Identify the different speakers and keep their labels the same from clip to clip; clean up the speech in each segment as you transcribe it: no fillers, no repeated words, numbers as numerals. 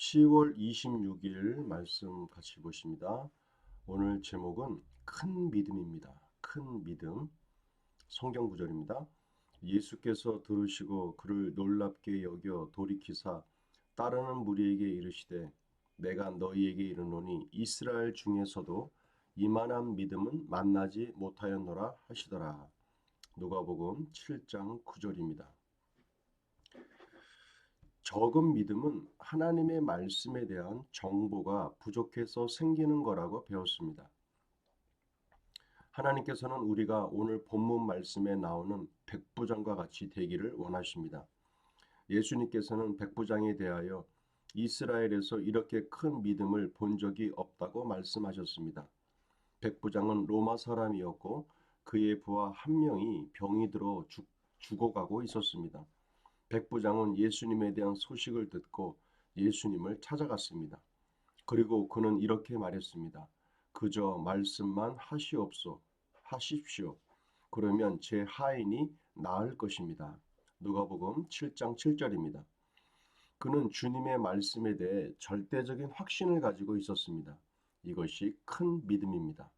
Speaker 1: 10월 26일 말씀 같이 보십니다. 오늘 제목은 큰 믿음입니다. 큰 믿음. 성경 구절입니다. 예수께서 들으시고 그를 놀랍게 여겨 돌이키사 따르는 무리에게 이르시되 내가 너희에게 이르노니 이스라엘 중에서도 이만한 믿음은 만나지 못하였노라 하시더라. 누가복음 7장 9절입니다. 적은 믿음은 하나님의 말씀에 대한 정보가 부족해서 생기는 거라고 배웠습니다. 하나님께서는 우리가 오늘 본문 말씀에 나오는 백부장과 같이 되기를 원하십니다. 예수님께서는 백부장에 대하여 이스라엘에서 이렇게 큰 믿음을 본 적이 없다고 말씀하셨습니다. 백부장은 로마 사람이었고 그의 부하 한 명이 병이 들어 죽어가고 있었습니다. 백부장은 예수님에 대한 소식을 듣고 예수님을 찾아갔습니다. 그리고 그는 이렇게 말했습니다. 그저 말씀만 하십시오. 그러면 제 하인이 나을 것입니다. 누가복음 7장 7절입니다. 그는 주님의 말씀에 대해 절대적인 확신을 가지고 있었습니다. 이것이 큰 믿음입니다.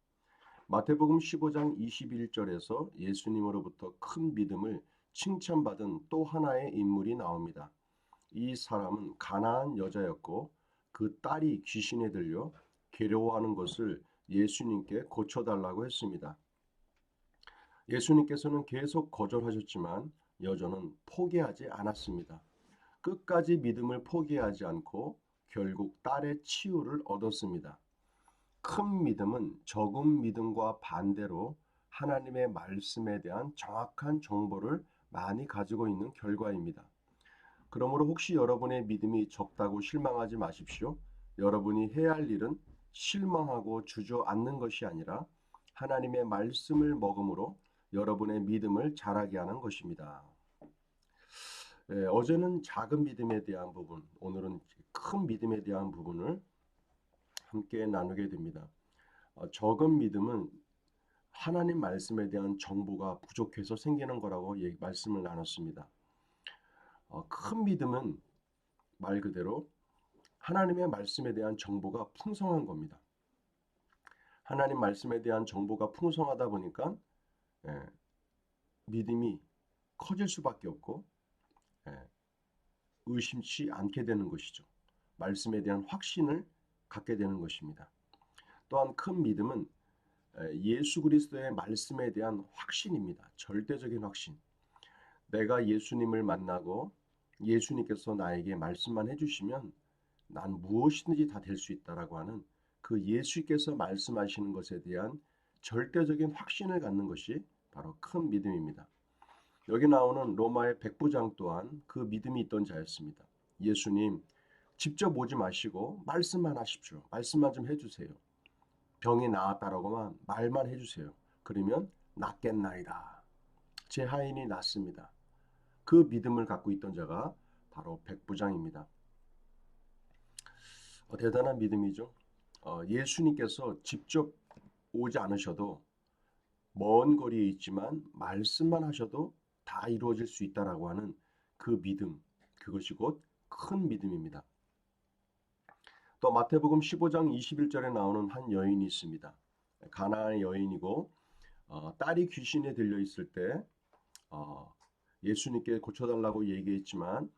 Speaker 1: 마태복음 15장 21절에서 예수님으로부터 큰 믿음을 칭찬받은 또 하나의 인물이 나옵니다. 이 사람은 가나안 여자였고 그 딸이 귀신에 들려 괴로워하는 것을 예수님께 고쳐달라고 했습니다. 예수님께서는 계속 거절하셨지만 여자는 포기하지 않았습니다. 끝까지 믿음을 포기하지 않고 결국 딸의 치유를 얻었습니다. 큰 믿음은 적은 믿음과 반대로 하나님의 말씀에 대한 정확한 정보를 많이 가지고 있는 결과입니다. 그러므로 혹시 여러분의 믿음이 적다고 실망하지 마십시오. 여러분이 해야 할 일은 실망하고 주저앉는 것이 아니라 하나님의 말씀을 먹음으로 여러분의 믿음을 자라게 하는 것입니다. 어제는 작은 믿음에 대한 부분, 오늘은 큰 믿음에 대한 부분을 함께 나누게 됩니다. 적은 믿음은 하나님 말씀에 대한 정보가 부족해서 생기는 거라고 말씀을 나눴습니다. 큰 믿음은 말 그대로 하나님의 말씀에 대한 정보가 풍성한 겁니다. 하나님 말씀에 대한 정보가 풍성하다 보니까 예, 믿음이 커질 수밖에 없고 예, 의심치 않게 되는 것이죠. 말씀에 대한 확신을 갖게 되는 것입니다. 또한 큰 믿음은 예수 그리스도의 말씀에 대한 확신입니다. 절대적인 확신. 내가 예수님을 만나고 예수님께서 나에게 말씀만 해주시면 난 무엇이든지 다 될 수 있다라고 하는 그 예수께서 말씀하시는 것에 대한 절대적인 확신을 갖는 것이 바로 큰 믿음입니다. 여기 나오는 로마의 백부장 또한 그 믿음이 있던 자였습니다. 예수님 직접 오지 마시고 말씀만 하십시오. 말씀만 좀 해주세요. 병이 나았다라고만 말만 해주세요. 그러면 낫겠나이다. 제 하인이 낫습니다. 그 믿음을 갖고 있던 자가 바로 백부장입니다. 대단한 믿음이죠. 예수님께서 직접 오지 않으셔도 먼 거리에 있지만 말씀만 하셔도 다 이루어질 수 있다라고 하는 그 믿음, 그것이 곧 큰 믿음입니다. 또 마태복음 15장 21절에 나오는 한 여인이 있습니다. 가나안의 여인이고 딸이 귀신에 들려 있을 때 예수님께 고쳐달라고 얘기했지만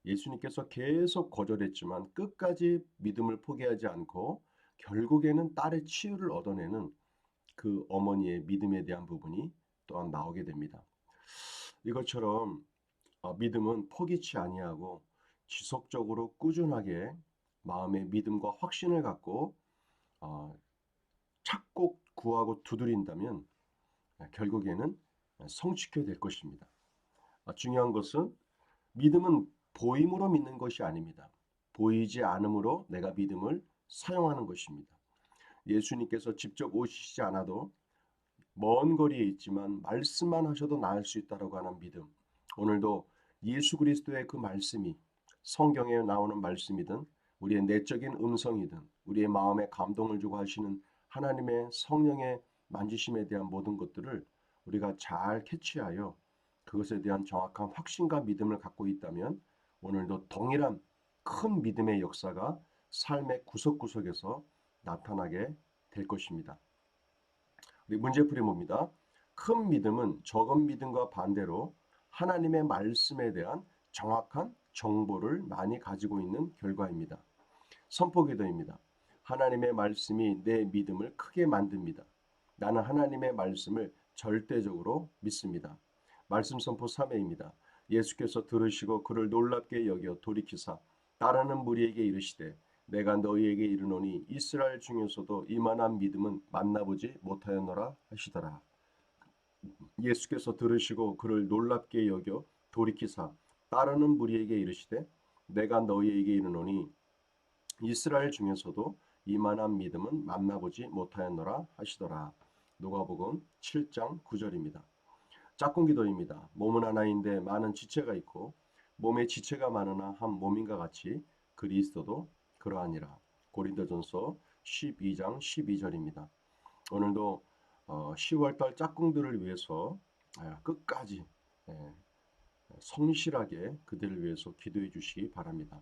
Speaker 1: 예수님께서 계속 거절했지만 끝까지 믿음을 포기하지 않고 결국에는 딸의 치유를 얻어내는 그 어머니의 믿음에 대한 부분이 또한 나오게 됩니다. 이것처럼 믿음은 포기치 아니하고 지속적으로 꾸준하게 마음의 믿음과 확신을 갖고 찾고 구하고 두드린다면 결국에는 성취게 될 것입니다. 중요한 것은 믿음은 보임으로 믿는 것이 아닙니다. 보이지 않음으로 내가 믿음을 사용하는 것입니다. 예수님께서 직접 오시지 않아도 먼 거리에 있지만 말씀만 하셔도 나을 수 있다고 하는 믿음. 오늘도 예수 그리스도의 그 말씀이 성경에 나오는 말씀이든 우리의 내적인 음성이든 우리의 마음에 감동을 주고 하시는 하나님의 성령의 만지심에 대한 모든 것들을 우리가 잘 캐치하여 그것에 대한 정확한 확신과 믿음을 갖고 있다면 오늘도 동일한 큰 믿음의 역사가 삶의 구석구석에서 나타나게 될 것입니다. 우리 문제풀이 봅니다. 큰 믿음은 적은 믿음과 반대로 하나님의 말씀에 대한 정확한 정보를 많이 가지고 있는 결과입니다. 선포기도입니다. 하나님의 말씀이 내 믿음을 크게 만듭니다. 나는 하나님의 말씀을 절대적으로 믿습니다. 말씀 선포 3회입니다. 예수께서 들으시고 그를 놀랍게 여겨 돌이키사 따르는 무리에게 이르시되 내가 너희에게 이르노니 이스라엘 중에서도 이만한 믿음은 만나보지 못하였노라 하시더라. 예수께서 들으시고 그를 놀랍게 여겨 돌이키사 따르는 무리에게 이르시되 내가 너희에게 이르노니 이스라엘 중에서도 이만한 믿음은 만나보지 못하였노라 하시더라. 누가복음 7장 9절입니다. 짝꿍 기도입니다. 몸은 하나인데 많은 지체가 있고 몸에 지체가 많으나 한 몸인가 같이 그리스도도 그러하니라. 고린도전서 12장 12절입니다. 오늘도 10월달 짝꿍들을 위해서 끝까지 성실하게 그들을 위해서 기도해 주시기 바랍니다.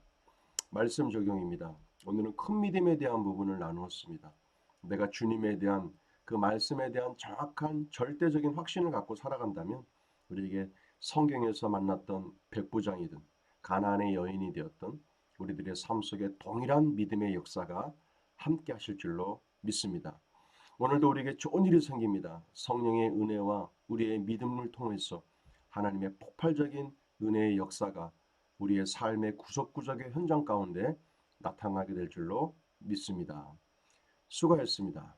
Speaker 1: 말씀 적용입니다. 오늘은 큰 믿음에 대한 부분을 나누었습니다. 내가 주님에 대한 그 말씀에 대한 정확한 절대적인 확신을 갖고 살아간다면 우리에게 성경에서 만났던 백부장이든 가나안의 여인이 되었던 우리들의 삶 속에 동일한 믿음의 역사가 함께 하실 줄로 믿습니다. 오늘도 우리에게 좋은 일이 생깁니다. 성령의 은혜와 우리의 믿음을 통해서 하나님의 폭발적인 은혜의 역사가 우리의 삶의 구석구석의 현장 가운데 나타나게 될 줄로 믿습니다. 수고하셨습니다.